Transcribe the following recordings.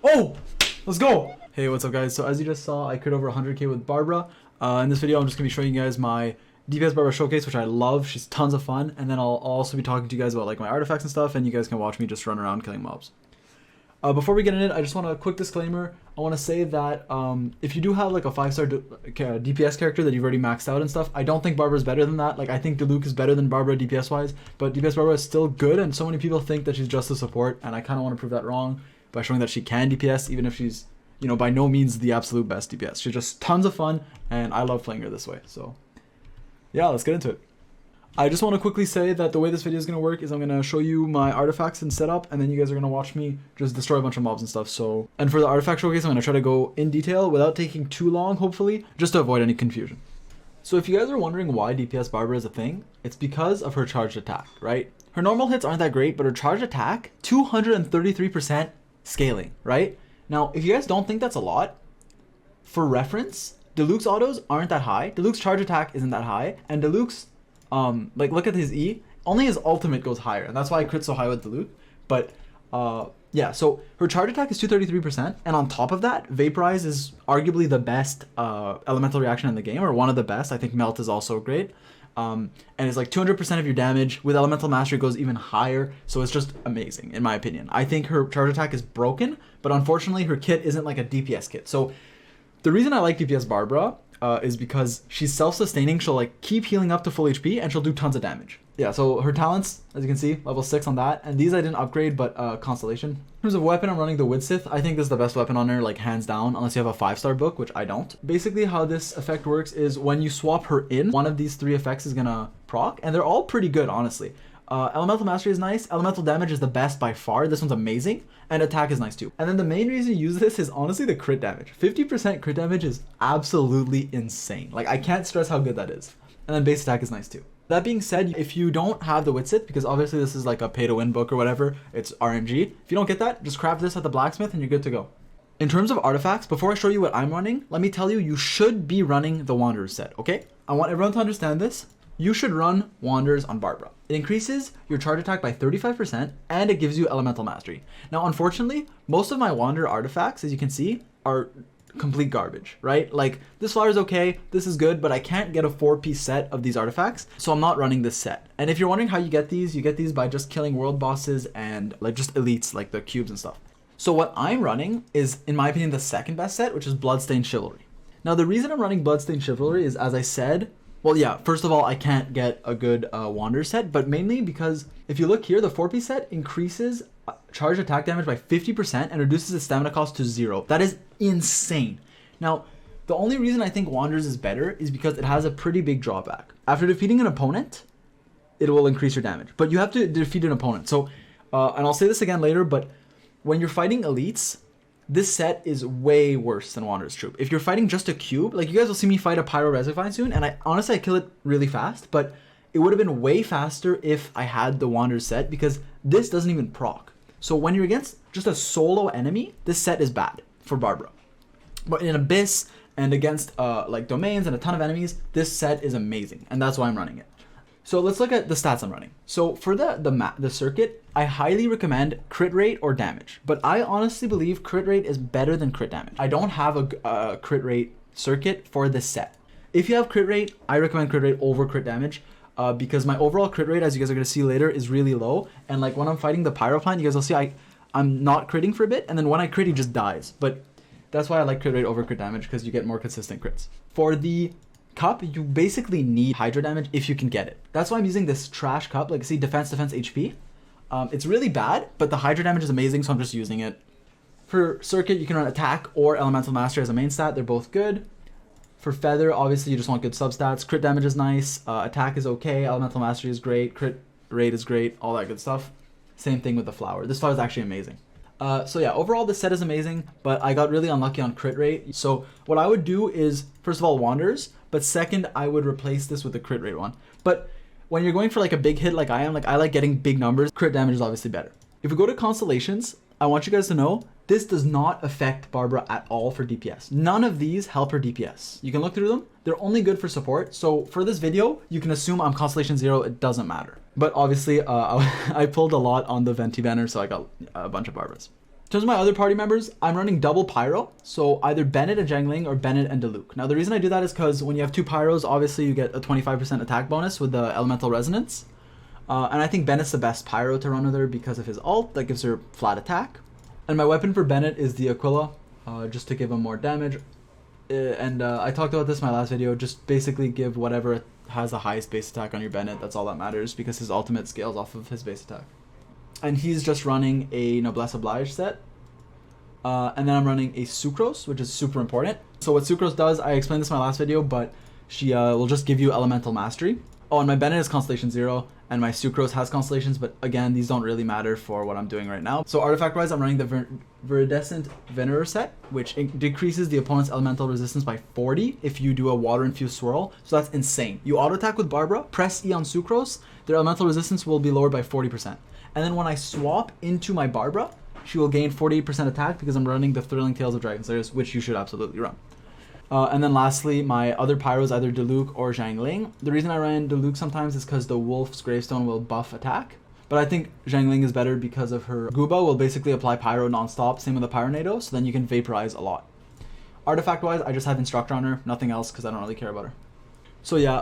Oh, let's go. Hey, what's up guys? So as you just saw, I cleared over 100k with Barbara. In this video, I'm just gonna be showing you guys my DPS Barbara Showcase, which I love. She's tons of fun. And then I'll also be talking to you guys about like my artifacts and stuff, and you guys can watch me just run around killing mobs. Before we get in it, I just want a quick disclaimer. I want to say that if you do have like a 5-star DPS character that you've already maxed out and stuff, I don't think Barbara is better than that. Like I think Diluc is better than Barbara DPS wise, but DPS Barbara is still good, and so many people think that she's just a support, and I kind of want to prove that wrong by showing that she can DPS, even if she's, you know, by no means the absolute best DPS. She's just tons of fun, and I love playing her this way. So yeah, let's get into it. I just want to quickly say that the way this video is going to work is I'm going to show you my artifacts and setup, and then you guys are going to watch me just destroy a bunch of mobs and stuff. So, and for the artifact showcase, I'm going to try to go in detail without taking too long, hopefully, just to avoid any confusion. So if you guys are wondering why DPS Barbara is a thing, it's because of her charged attack, right? Her normal hits aren't that great, but her charged attack, 233% scaling, right? Now, if you guys don't think that's a lot, for reference, Diluc's autos aren't that high. Diluc's charge attack isn't that high, and Diluc's like look at his E, only his ultimate goes higher, and that's why I crit so high with Diluc. But yeah, so her charge attack is 233%, and on top of that, Vaporize is arguably the best elemental reaction in the game, or one of the best. I think Melt is also great, and it's like 200% of your damage. With Elemental Mastery it goes even higher, so it's just amazing in my opinion. I think her charge attack is broken, but unfortunately her kit isn't like a DPS kit. So the reason I like DPS Barbara is because she's self-sustaining. She'll like keep healing up to full HP, and she'll do tons of damage. Yeah, so her talents, as you can see, level 6 on that, and these I didn't upgrade, but Constellation. In terms of weapon, I'm running the Wood Sith. I think this is the best weapon on her, like hands down, unless you have a 5-star book, which I don't. Basically how this effect works is when you swap her in, one of these 3 effects is gonna proc, and they're all pretty good, honestly. Elemental Mastery is nice, Elemental Damage is the best by far, this one's amazing, and Attack is nice too. And then the main reason you use this is honestly the crit damage. 50% crit damage is absolutely insane. Like I can't stress how good that is. And then base attack is nice too. That being said, if you don't have the Witsit, because obviously this is like a pay to win book or whatever, it's RNG. If you don't get that, just craft this at the blacksmith and you're good to go. In terms of artifacts, before I show you what I'm running, let me tell you, you should be running the Wanderers set, okay? I want everyone to understand this. You should run Wanderers on Barbara. It increases your charge attack by 35%, and it gives you Elemental Mastery. Now, unfortunately, most of my Wanderer artifacts, as you can see, are complete garbage, right? Like, this flower is okay, this is good, but I can't get a 4-piece set of these artifacts, so I'm not running this set. And if you're wondering how you get these by just killing world bosses and like just elites, like the cubes and stuff. So what I'm running is, in my opinion, the second best set, which is Bloodstained Chivalry. Now, the reason I'm running Bloodstained Chivalry is, as I said, well, yeah, first of all, I can't get a good Wanderer set, but mainly because if you look here, the 4-piece set increases charge attack damage by 50% and reduces its stamina cost to 0. That is insane. Now, the only reason I think Wanderers is better is because it has a pretty big drawback. After defeating an opponent, it will increase your damage, but you have to defeat an opponent. So, and I'll say this again later, but when you're fighting elites, this set is way worse than Wanderer's Troop. If you're fighting just a cube, like you guys will see me fight a Pyro Resurvine soon, and I kill it really fast, but it would have been way faster if I had the Wanderer's set, because this doesn't even proc. So when you're against just a solo enemy, this set is bad for Barbara. But in Abyss and against like domains and a ton of enemies, this set is amazing, and that's why I'm running it. So let's look at the stats I'm running. So for the circuit, I highly recommend crit rate or damage, but I honestly believe crit rate is better than crit damage. I don't have a crit rate circuit for this set. If you have crit rate, I recommend crit rate over crit damage, because my overall crit rate, as you guys are gonna see later, is really low. And like when I'm fighting the Pyro Plant, you guys will see I'm not critting for a bit, and then when I crit, he just dies. But that's why I like crit rate over crit damage, because you get more consistent crits. For the cup, you basically need Hydra damage if you can get it. That's why I'm using this trash cup. Like, see, defense, HP. It's really bad, but the Hydra damage is amazing, so I'm just using it. For circuit, you can run attack or Elemental Mastery as a main stat. They're both good. For feather, obviously, you just want good substats. Crit damage is nice. Attack is okay. Elemental Mastery is great. Crit rate is great. All that good stuff. Same thing with the flower. This flower is actually amazing. So yeah, overall this set is amazing, but I got really unlucky on crit rate. So what I would do is, first of all, Wanderers, but second, I would replace this with the crit rate one. But when you're going for like a big hit like I am, like I like getting big numbers, crit damage is obviously better. If we go to Constellations, I want you guys to know this does not affect Barbara at all for DPS. None of these help her DPS. You can look through them. They're only good for support. So for this video, you can assume I'm Constellation 0. It doesn't matter. But obviously, I pulled a lot on the Venti banner, so I got a bunch of Barbas. In terms of my other party members, I'm running double pyro, so either Bennett and Zhang Ling or Bennett and Diluc. Now the reason I do that is because when you have two pyros, obviously you get a 25% attack bonus with the elemental resonance. And I think Bennett's the best pyro to run with her because of his ult that gives her flat attack. And my weapon for Bennett is the Aquila, just to give him more damage. I talked about this in my last video, just basically give whatever has the highest base attack on your Bennett, that's all that matters, because his ultimate scales off of his base attack. And he's just running a Noblesse Oblige set. And then I'm running a Sucrose, which is super important. So what Sucrose does, I explained this in my last video, but she will just give you Elemental Mastery. Oh, and my Bennett is Constellation 0, and my Sucrose has Constellations, but again, these don't really matter for what I'm doing right now. So artifact-wise, I'm running the Viridescent Venerer set, which decreases the opponent's elemental resistance by 40 if you do a water-infused swirl. So that's insane. You auto-attack with Barbara, press E on Sucrose, their elemental resistance will be lowered by 40%. And then when I swap into my Barbara, she will gain 48% attack because I'm running the Thrilling Tales of Dragon Slayers, which you should absolutely run. And then lastly, my other pyro is either Diluc or Zhang Ling. The reason I run Diluc sometimes is because the Wolf's Gravestone will buff attack. But I think Zhang Ling is better because of her Gooba will basically apply pyro non-stop, same with the Pyronado, so then you can vaporize a lot. Artifact-wise, I just have Instructor on her, nothing else because I don't really care about her. So yeah,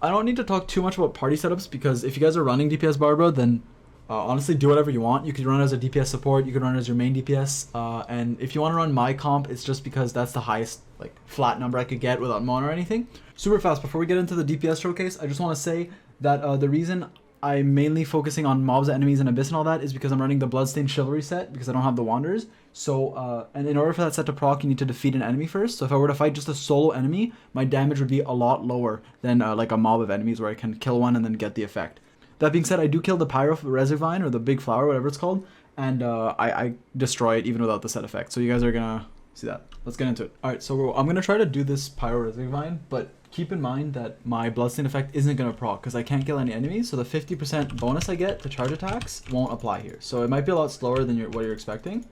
I don't need to talk too much about party setups because if you guys are running DPS Barbara, then honestly, do whatever you want. You could run as a DPS support, you could run as your main DPS, and if you want to run my comp, it's just because that's the highest like flat number I could get without mon or anything. Super fast, before we get into the DPS showcase, I just want to say that the reason I'm mainly focusing on mobs, enemies, and Abyss and all that is because I'm running the Bloodstained Chivalry set because I don't have the Wanderers. So, and in order for that set to proc, you need to defeat an enemy first. So if I were to fight just a solo enemy, my damage would be a lot lower than like a mob of enemies where I can kill one and then get the effect. That being said, I do kill the Pyro Reservine or the Big Flower, whatever it's called, and I destroy it even without the set effect. So you guys are gonna see that. Let's get into it. Alright, so I'm gonna try to do this Pyro Reservine, but keep in mind that my Bloodstained effect isn't gonna proc because I can't kill any enemies, so the 50% bonus I get to charge attacks won't apply here. So it might be a lot slower than what you're expecting.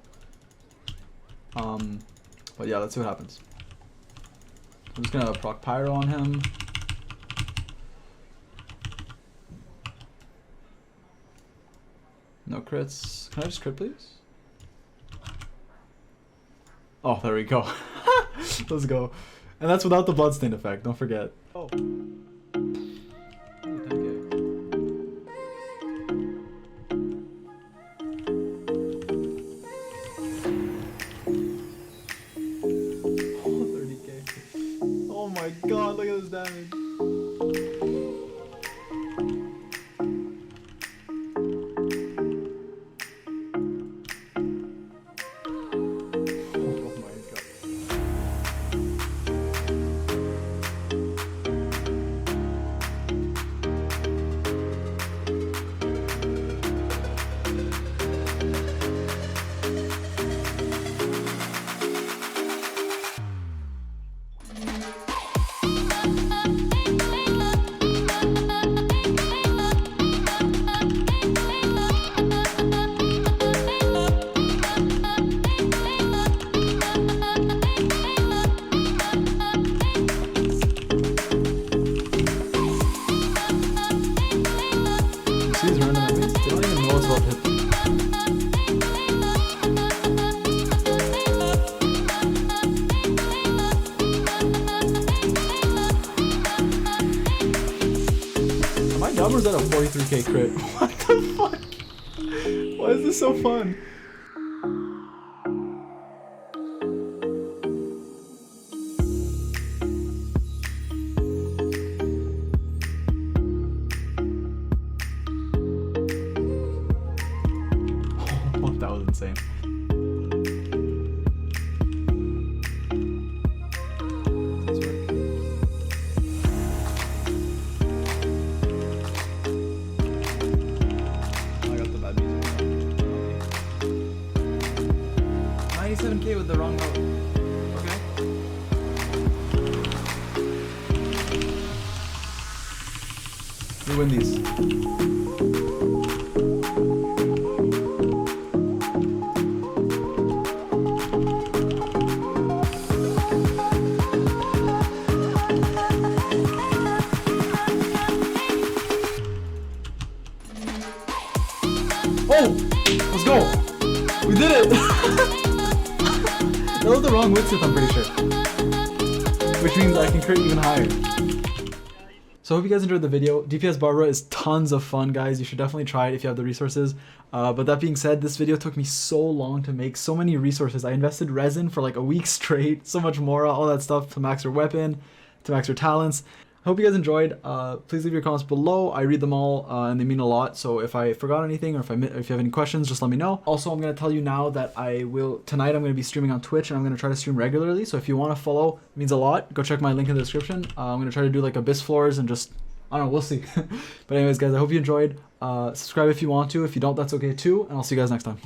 But yeah, let's see what happens. I'm just gonna proc Pyro on him. No crits. Can I just crit, please? Oh, there we go. Let's go. And that's without the Bloodstained effect, don't forget. Oh. Oh, 30k. Oh my god, look at this damage. These random enemies, they don't even know us about hit. Am I dumb or is that a 43k crit? What the fuck? Why is this so fun? That was insane. I got the bad music. 97k with the wrong note. Okay. We win these. Oh! Let's go! We did it! That was the wrong width, I'm pretty sure. Which means I can crit even higher. So I hope you guys enjoyed the video. DPS Barbara is tons of fun, guys. You should definitely try it if you have the resources. But that being said, this video took me so long to make, so many resources. I invested resin for like a week straight, so much more, all that stuff to max her weapon, to max her talents. I hope you guys enjoyed. Please leave your comments below. I read them all and they mean a lot. So if I forgot anything or if you have any questions, just let me know. Also, I'm going to tell you now that tonight I'm going to be streaming on Twitch and I'm going to try to stream regularly. So if you want to follow, it means a lot. Go check my link in the description. I'm going to try to do like Abyss floors and just, I don't know, we'll see. But anyways, guys, I hope you enjoyed. Subscribe if you want to. If you don't, that's okay too. And I'll see you guys next time.